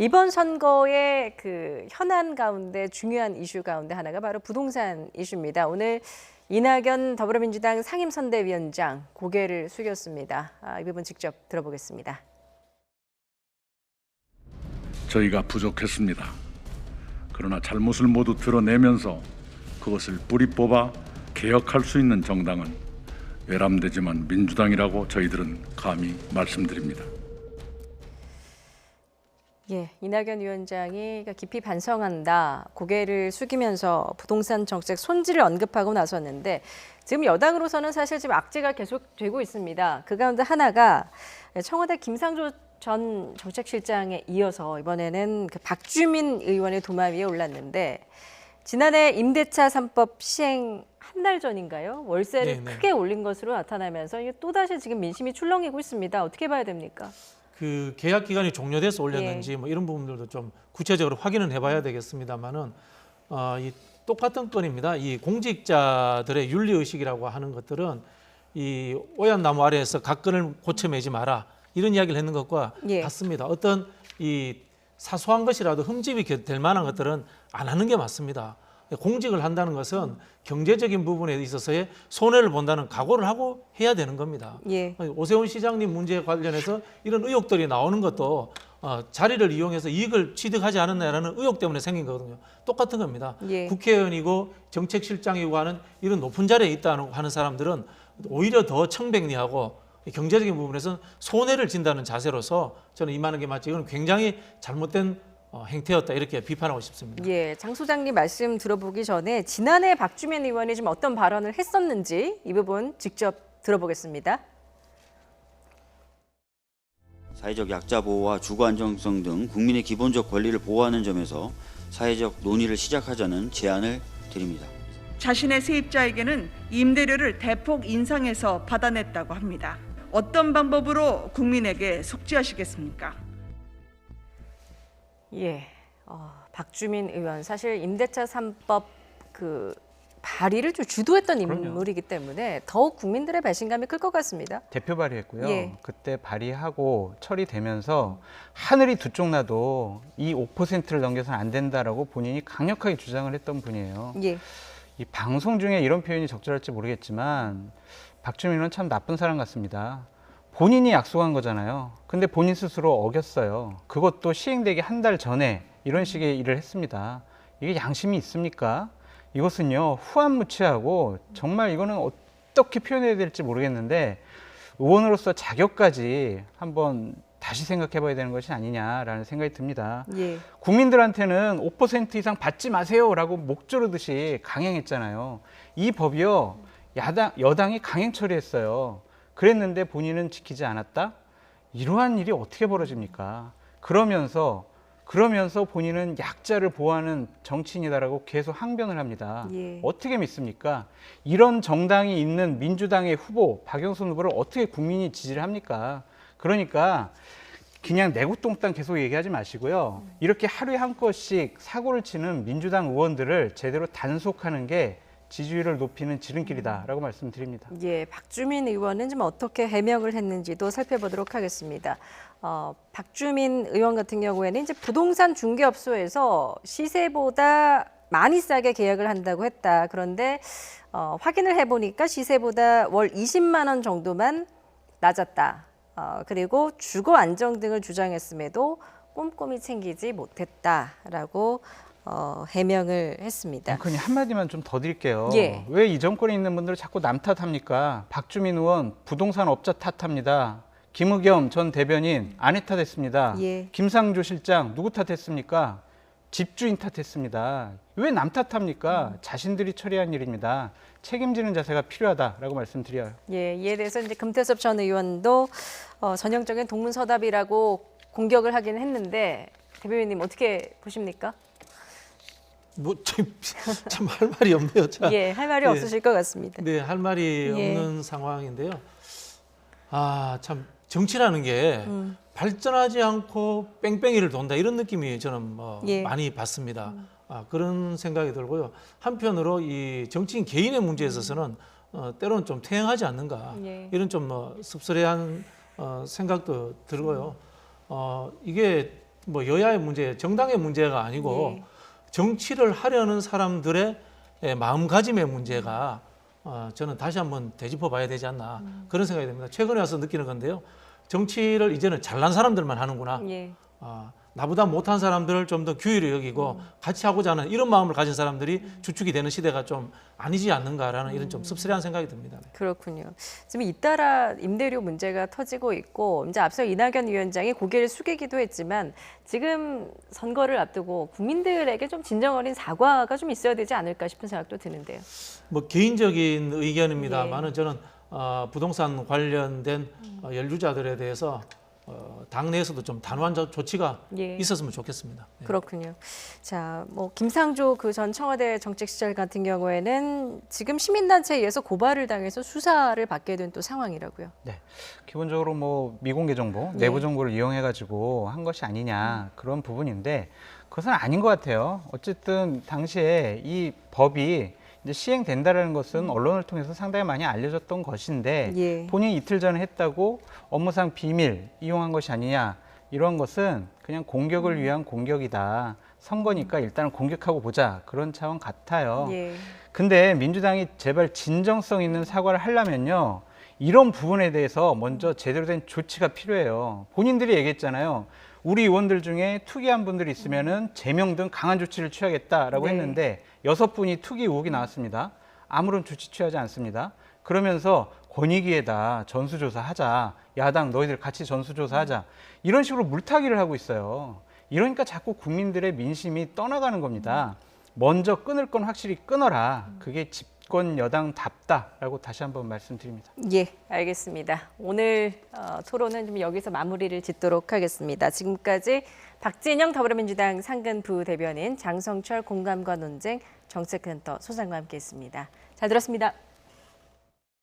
이번 선거의 그 현안 가운데 중요한 이슈 가운데 하나가 바로 부동산 이슈입니다. 오늘 이낙연 더불어민주당 상임선대위원장 고개를 숙였습니다. 이 부분 직접 들어보겠습니다. 저희가 부족했습니다. 그러나 잘못을 모두 드러내면서 그것을 뿌리 뽑아 개혁할 수 있는 정당은 외람되지만 민주당이라고 저희들은 감히 말씀드립니다. 예, 이낙연 위원장이 깊이 반성한다, 고개를 숙이면서 부동산 정책 손질을 언급하고 나섰는데 지금 여당으로서는 사실 지금 악재가 계속되고 있습니다. 그 가운데 하나가 청와대 김상조 전 정책실장에 이어서 이번에는 그 박주민 의원의 도마 위에 올랐는데 지난해 임대차 3법 시행 한 달 전인가요? 월세를 크게 올린 것으로 나타나면서 이게 또다시 지금 민심이 출렁이고 있습니다. 어떻게 봐야 됩니까? 그 계약 기간이 종료돼서 올렸는지 뭐 이런 부분들도 좀 구체적으로 확인은 해봐야 되겠습니다만은 이 똑같은 건입니다. 이 공직자들의 윤리 의식이라고 하는 것들은 이 오얏나무 아래에서 각근을 고쳐매지 마라 이런 이야기를 했는 것과 같습니다. 어떤 이 사소한 것이라도 흠집이 될 만한 것들은 안 하는 게 맞습니다. 공직을 한다는 것은 경제적인 부분에 있어서의 손해를 본다는 각오를 하고 해야 되는 겁니다. 오세훈 시장님 문제에 관련해서 이런 의혹들이 나오는 것도 자리를 이용해서 이익을 취득하지 않았나라는 의혹 때문에 생긴 거거든요. 똑같은 겁니다. 국회의원이고 정책실장이고 하는 이런 높은 자리에 있다고 하는 사람들은 오히려 더 청백리하고 경제적인 부분에서는 손해를 진다는 자세로서 저는 임하는 게 맞지. 이건 굉장히 잘못된 행태였다 이렇게 비판하고 싶습니다. 예, 장 소장님 말씀 들어보기 전에 지난해 박주민 의원이 좀 어떤 발언을 했었는지 이 부분 직접 들어보겠습니다. 사회적 약자 보호와 주거 안정성 등 국민의 기본적 권리를 보호하는 점에서 사회적 논의를 시작하자는 제안을 드립니다. 자신의 세입자에게는 임대료를 대폭 인상해서 받아냈다고 합니다. 어떤 방법으로 국민에게 속죄하시겠습니까? 예, 박주민 의원 사실 임대차 3법 그 발의를 좀 주도했던 인물이기 때문에 더욱 국민들의 배신감이 클 것 같습니다. 대표 발의했고요. 그때 발의하고 처리되면서 하늘이 두 쪽 나도 이 5%를 넘겨서는 안 된다라고 본인이 강력하게 주장을 했던 분이에요. 이 방송 중에 이런 표현이 적절할지 모르겠지만 박주민 의원은 참 나쁜 사람 같습니다. 본인이 약속한 거잖아요. 근데 본인 스스로 어겼어요. 그것도 시행되기 한 달 전에 이런 식의 일을 했습니다. 이게 양심이 있습니까? 이것은요, 후안무치하고 정말 이거는 어떻게 표현해야 될지 모르겠는데 의원으로서 자격까지 한번 다시 생각해 봐야 되는 것이 아니냐라는 생각이 듭니다. 국민들한테는 5% 이상 받지 마세요라고 목 조르듯이 강행했잖아요. 이 법이요, 여당이 강행 처리했어요. 그랬는데 본인은 지키지 않았다? 이러한 일이 어떻게 벌어집니까? 그러면서 본인은 약자를 보호하는 정치인이다라고 계속 항변을 합니다. 어떻게 믿습니까? 이런 정당이 있는 민주당의 후보, 박영선 후보를 어떻게 국민이 지지를 합니까? 그러니까 그냥 내구똥땅 계속 얘기하지 마시고요. 이렇게 하루에 한 건씩 사고를 치는 민주당 의원들을 제대로 단속하는 게 지지율을 높이는 지름길이다라고 말씀드립니다. 예, 박주민 의원은 좀 어떻게 해명을 했는지도 살펴보도록 하겠습니다. 박주민 의원 같은 경우에는 이제 부동산 중개업소에서 시세보다 많이 싸게 계약을 한다고 했다. 그런데 확인을 해보니까 시세보다 월 20만 원 정도만 낮았다. 그리고 주거 안정 등을 주장했음에도 꼼꼼히 챙기지 못했다라고 해명을 했습니다. 그냥 한마디만 좀 더 드릴게요. 왜 이 정권에 있는 분들을 자꾸 남 탓합니까? 박주민 의원 부동산 업자 탓합니다. 김의겸 전 대변인 아내 탓했습니다. 김상조 실장 누구 탓했습니까? 집주인 탓했습니다. 왜 남 탓합니까? 자신들이 처리한 일입니다. 책임지는 자세가 필요하다라고 말씀드려요. 이에 대해서 이제 금태섭 전 의원도 전형적인 동문서답이라고 공격을 하긴 했는데 대변인님 어떻게 보십니까? 참 할 말이 없네요. 할 말이 없으실 것 같습니다. 네, 할 말이 없는 상황인데요. 참 정치라는 게 발전하지 않고 뺑뺑이를 돈다 이런 느낌이 저는 많이 받습니다. 그런 생각이 들고요. 한편으로 이 정치인 개인의 문제에 있어서는 때로는 좀 퇴행하지 않는가 이런 좀 씁쓸해한 생각도 들고요. 이게 뭐 여야의 문제, 정당의 문제가 아니고 네. 정치를 하려는 사람들의 마음가짐의 문제가 저는 다시 한번 되짚어봐야 되지 않나 그런 생각이 듭니다. 최근에 와서 느끼는 건데요. 정치를 이제는 잘난 사람들만 하는구나. 예. 나보다 못한 사람들을 좀 더 규율히 여기고 같이 하고자 하는 이런 마음을 가진 사람들이 주축이 되는 시대가 좀 아니지 않는가라는 이런 좀 씁쓸한 생각이 듭니다. 그렇군요. 지금 잇따라 임대료 문제가 터지고 있고 이제 앞서 이낙연 위원장이 고개를 숙이기도 했지만 지금 선거를 앞두고 국민들에게 좀 진정 어린 사과가 좀 있어야 되지 않을까 싶은 생각도 드는데요. 뭐 개인적인 의견입니다만은 예. 저는 부동산 관련된 연루자들에 대해서 당내에서도 좀 단호한 조치가 예. 있었으면 좋겠습니다. 네. 그렇군요. 자, 뭐 김상조 그 전 청와대 정책시절 같은 경우에는 지금 시민단체에 의해서 고발을 당해서 수사를 받게 된 또 상황이라고요. 네, 기본적으로 뭐 미공개 정보, 예. 내부 정보를 이용해가지고 한 것이 아니냐 그런 부분인데 그것은 아닌 것 같아요. 어쨌든 당시에 이 법이 이제 시행된다라는 것은 언론을 통해서 상당히 많이 알려졌던 것인데 예. 본인이 이틀 전에 했다고 업무상 비밀 이용한 것이 아니냐 이런 것은 그냥 공격을 위한 공격이다. 선거니까 일단은 공격하고 보자 그런 차원 같아요. 예. 근데 민주당이 제발 진정성 있는 사과를 하려면요. 이런 부분에 대해서 먼저 제대로 된 조치가 필요해요. 본인들이 얘기했잖아요. 우리 의원들 중에 투기한 분들이 있으면은 제명 등 강한 조치를 취하겠다라고 네. 했는데 6분이 투기 의혹이 나왔습니다. 아무런 조치 취하지 않습니다. 그러면서 권익위에다 전수조사하자. 야당 너희들 같이 전수조사하자. 이런 식으로 물타기를 하고 있어요. 이러니까 자꾸 국민들의 민심이 떠나가는 겁니다. 먼저 끊을 건 확실히 끊어라. 그게 집권 여당답다라고 다시 한번 말씀드립니다. 예, 알겠습니다. 오늘 토론은 좀 여기서 마무리를 짓도록 하겠습니다. 지금까지 박진영 더불어민주당 상근 부대변인, 장성철 공감과 논쟁 정책센터 소장과 함께했습니다. 잘 들었습니다.